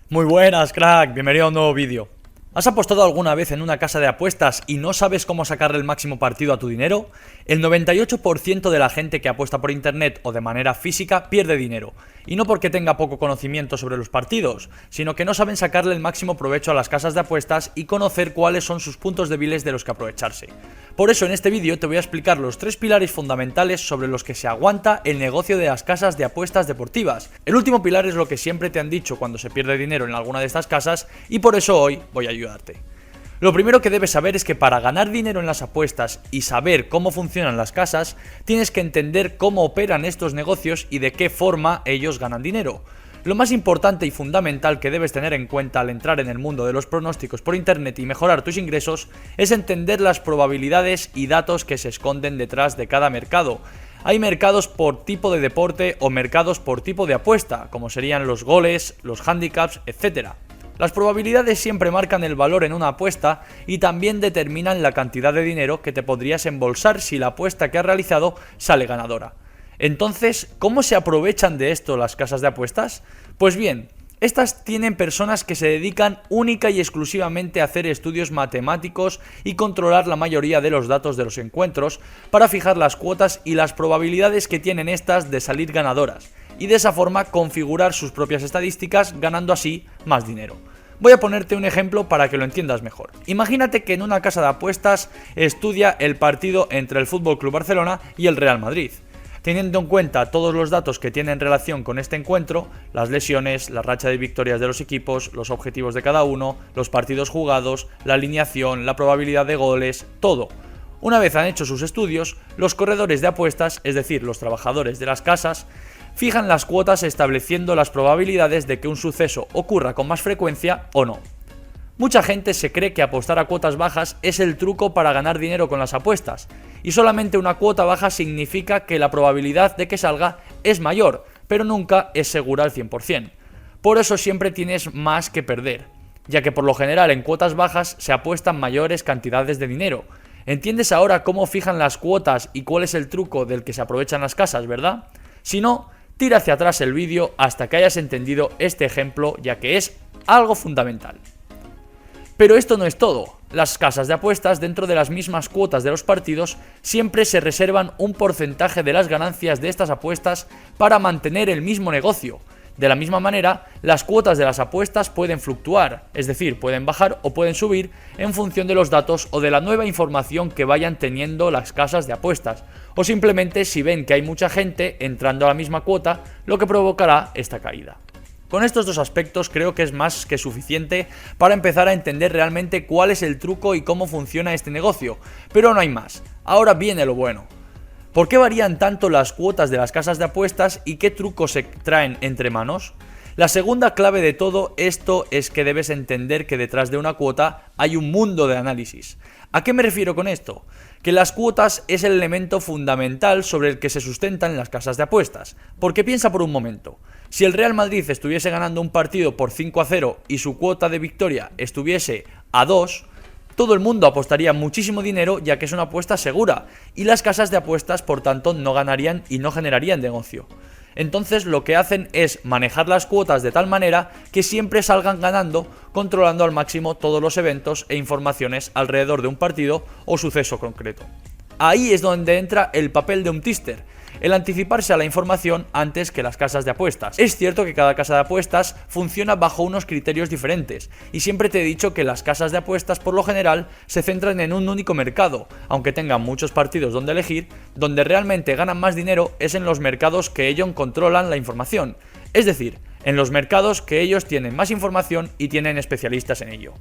Muy buenas, crack, bienvenido a un nuevo vídeo. ¿Has apostado alguna vez en una casa de apuestas y no sabes cómo sacarle el máximo partido a tu dinero? El 98% de la gente que apuesta por internet o de manera física pierde dinero. Y no porque tenga poco conocimiento sobre los partidos, sino que no saben sacarle el máximo provecho a las casas de apuestas y conocer cuáles son sus puntos débiles de los que aprovecharse. Por eso en este vídeo te voy a explicar los 3 pilares fundamentales sobre los que se aguanta el negocio de las casas de apuestas deportivas. El último pilar es lo que siempre te han dicho cuando se pierde dinero en alguna de estas casas y por eso hoy voy a ayudarte. Lo primero que debes saber es que para ganar dinero en las apuestas y saber cómo funcionan las casas, tienes que entender cómo operan estos negocios y de qué forma ellos ganan dinero. Lo más importante y fundamental que debes tener en cuenta al entrar en el mundo de los pronósticos por internet y mejorar tus ingresos es entender las probabilidades y datos que se esconden detrás de cada mercado. Hay mercados por tipo de deporte o mercados por tipo de apuesta, como serían los goles, los handicaps, etc. Las probabilidades siempre marcan el valor en una apuesta y también determinan la cantidad de dinero que te podrías embolsar si la apuesta que has realizado sale ganadora. Entonces, ¿cómo se aprovechan de esto las casas de apuestas? Pues bien, estas tienen personas que se dedican única y exclusivamente a hacer estudios matemáticos y controlar la mayoría de los datos de los encuentros para fijar las cuotas y las probabilidades que tienen estas de salir ganadoras, y de esa forma configurar sus propias estadísticas, ganando así más dinero. Voy a ponerte un ejemplo para que lo entiendas mejor. Imagínate que en una casa de apuestas estudia el partido entre el FC Barcelona y el Real Madrid. Teniendo en cuenta todos los datos que tienen relación con este encuentro, las lesiones, la racha de victorias de los equipos, los objetivos de cada uno, los partidos jugados, la alineación, la probabilidad de goles, todo. Una vez han hecho sus estudios, los corredores de apuestas, es decir, los trabajadores de las casas, fijan las cuotas estableciendo las probabilidades de que un suceso ocurra con más frecuencia o no. Mucha gente se cree que apostar a cuotas bajas es el truco para ganar dinero con las apuestas, y solamente una cuota baja significa que la probabilidad de que salga es mayor, pero nunca es segura al 100%. Por eso siempre tienes más que perder, ya que por lo general en cuotas bajas se apuestan mayores cantidades de dinero. ¿Entiendes ahora cómo fijan las cuotas y cuál es el truco del que se aprovechan las casas, verdad? Si no, tira hacia atrás el vídeo hasta que hayas entendido este ejemplo, ya que es algo fundamental. Pero esto no es todo. Las casas de apuestas, dentro de las mismas cuotas de los partidos, siempre se reservan un porcentaje de las ganancias de estas apuestas para mantener el mismo negocio. De la misma manera, las cuotas de las apuestas pueden fluctuar, es decir, pueden bajar o pueden subir en función de los datos o de la nueva información que vayan teniendo las casas de apuestas, o simplemente si ven que hay mucha gente entrando a la misma cuota, lo que provocará esta caída. Con estos dos aspectos creo que es más que suficiente para empezar a entender realmente cuál es el truco y cómo funciona este negocio, pero no hay más. Ahora viene lo bueno. ¿Por qué varían tanto las cuotas de las casas de apuestas y qué trucos se traen entre manos? La segunda clave de todo esto es que debes entender que detrás de una cuota hay un mundo de análisis. ¿A qué me refiero con esto? Que las cuotas es el elemento fundamental sobre el que se sustentan las casas de apuestas. Porque piensa por un momento, si el Real Madrid estuviese ganando un partido por 5-0 y su cuota de victoria estuviese a 2, todo el mundo apostaría muchísimo dinero, ya que es una apuesta segura, y las casas de apuestas por tanto no ganarían y no generarían negocio. Entonces lo que hacen es manejar las cuotas de tal manera que siempre salgan ganando, controlando al máximo todos los eventos e informaciones alrededor de un partido o suceso concreto. Ahí es donde entra el papel de un tipster, el anticiparse a la información antes que las casas de apuestas. Es cierto que cada casa de apuestas funciona bajo unos criterios diferentes, y siempre te he dicho que las casas de apuestas por lo general se centran en un único mercado, aunque tengan muchos partidos donde elegir. Donde realmente ganan más dinero es en los mercados que ellos controlan la información, es decir, en los mercados que ellos tienen más información y tienen especialistas en ello.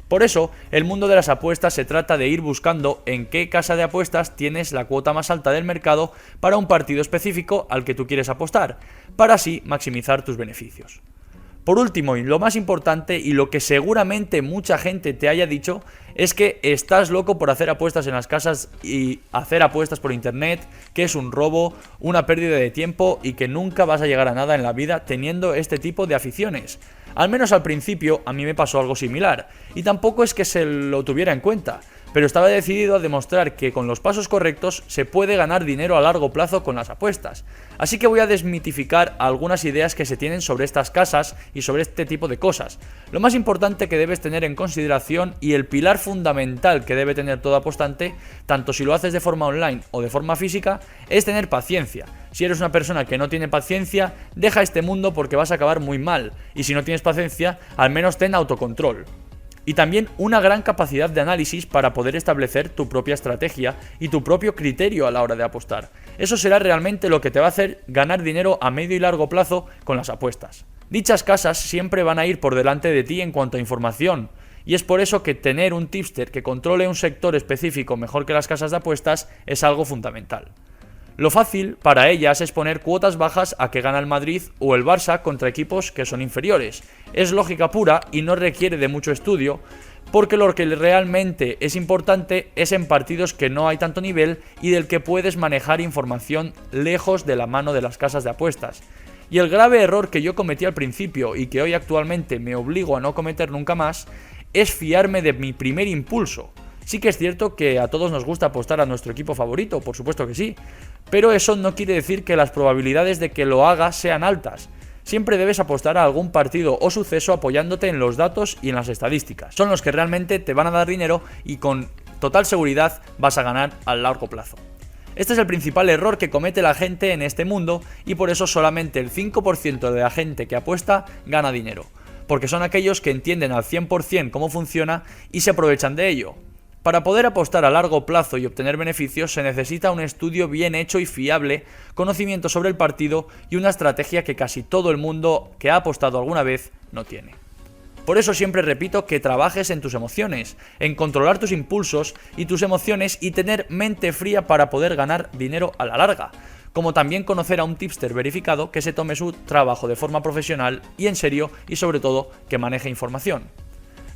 Por eso, el mundo de las apuestas se trata de ir buscando en qué casa de apuestas tienes la cuota más alta del mercado para un partido específico al que tú quieres apostar, para así maximizar tus beneficios. Por último, y lo más importante, y lo que seguramente mucha gente te haya dicho, es que estás loco por hacer apuestas en las casas y hacer apuestas por internet, que es un robo, una pérdida de tiempo y que nunca vas a llegar a nada en la vida teniendo este tipo de aficiones. Al menos al principio a mí me pasó algo similar, y tampoco es que se lo tuviera en cuenta, pero estaba decidido a demostrar que con los pasos correctos se puede ganar dinero a largo plazo con las apuestas. Así que voy a desmitificar algunas ideas que se tienen sobre estas casas y sobre este tipo de cosas. Lo más importante que debes tener en consideración y el pilar fundamental que debe tener todo apostante, tanto si lo haces de forma online o de forma física, es tener paciencia. Si eres una persona que no tiene paciencia, deja este mundo porque vas a acabar muy mal, y si no tienes paciencia, al menos ten autocontrol. Y también una gran capacidad de análisis para poder establecer tu propia estrategia y tu propio criterio a la hora de apostar. Eso será realmente lo que te va a hacer ganar dinero a medio y largo plazo con las apuestas. Dichas casas siempre van a ir por delante de ti en cuanto a información, y es por eso que tener un tipster que controle un sector específico mejor que las casas de apuestas es algo fundamental. Lo fácil para ellas es poner cuotas bajas a que gana el Madrid o el Barça contra equipos que son inferiores. Es lógica pura y no requiere de mucho estudio, porque lo que realmente es importante es en partidos que no hay tanto nivel y del que puedes manejar información lejos de la mano de las casas de apuestas. Y el grave error que yo cometí al principio y que hoy actualmente me obligo a no cometer nunca más es fiarme de mi primer impulso. Sí que es cierto que a todos nos gusta apostar a nuestro equipo favorito, por supuesto que sí, pero eso no quiere decir que las probabilidades de que lo hagas sean altas. Siempre debes apostar a algún partido o suceso apoyándote en los datos y en las estadísticas. Son los que realmente te van a dar dinero y con total seguridad vas a ganar a largo plazo. Este es el principal error que comete la gente en este mundo y por eso solamente el 5% de la gente que apuesta gana dinero, porque son aquellos que entienden al 100% cómo funciona y se aprovechan de ello. Para poder apostar a largo plazo y obtener beneficios se necesita un estudio bien hecho y fiable, conocimiento sobre el partido y una estrategia que casi todo el mundo que ha apostado alguna vez no tiene. Por eso siempre repito que trabajes en tus emociones, en controlar tus impulsos y tus emociones y tener mente fría para poder ganar dinero a la larga, como también conocer a un tipster verificado que se tome su trabajo de forma profesional y en serio y sobre todo que maneje información.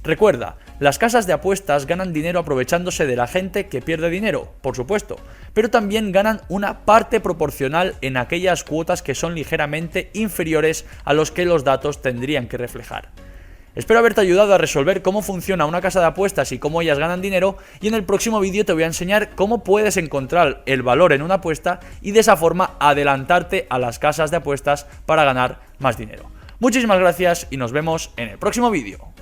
Recuerda, las casas de apuestas ganan dinero aprovechándose de la gente que pierde dinero, por supuesto, pero también ganan una parte proporcional en aquellas cuotas que son ligeramente inferiores a los que los datos tendrían que reflejar. Espero haberte ayudado a resolver cómo funciona una casa de apuestas y cómo ellas ganan dinero, y en el próximo vídeo te voy a enseñar cómo puedes encontrar el valor en una apuesta y de esa forma adelantarte a las casas de apuestas para ganar más dinero. Muchísimas gracias y nos vemos en el próximo vídeo.